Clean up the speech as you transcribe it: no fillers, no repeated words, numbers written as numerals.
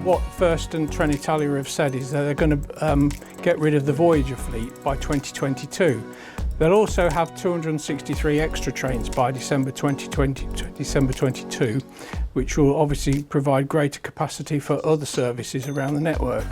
What First and Trenitalia have said is that they're going to get rid of the Voyager fleet by 2022. They'll also have 263 extra trains by December 2022, which will obviously provide greater capacity for other services around the network.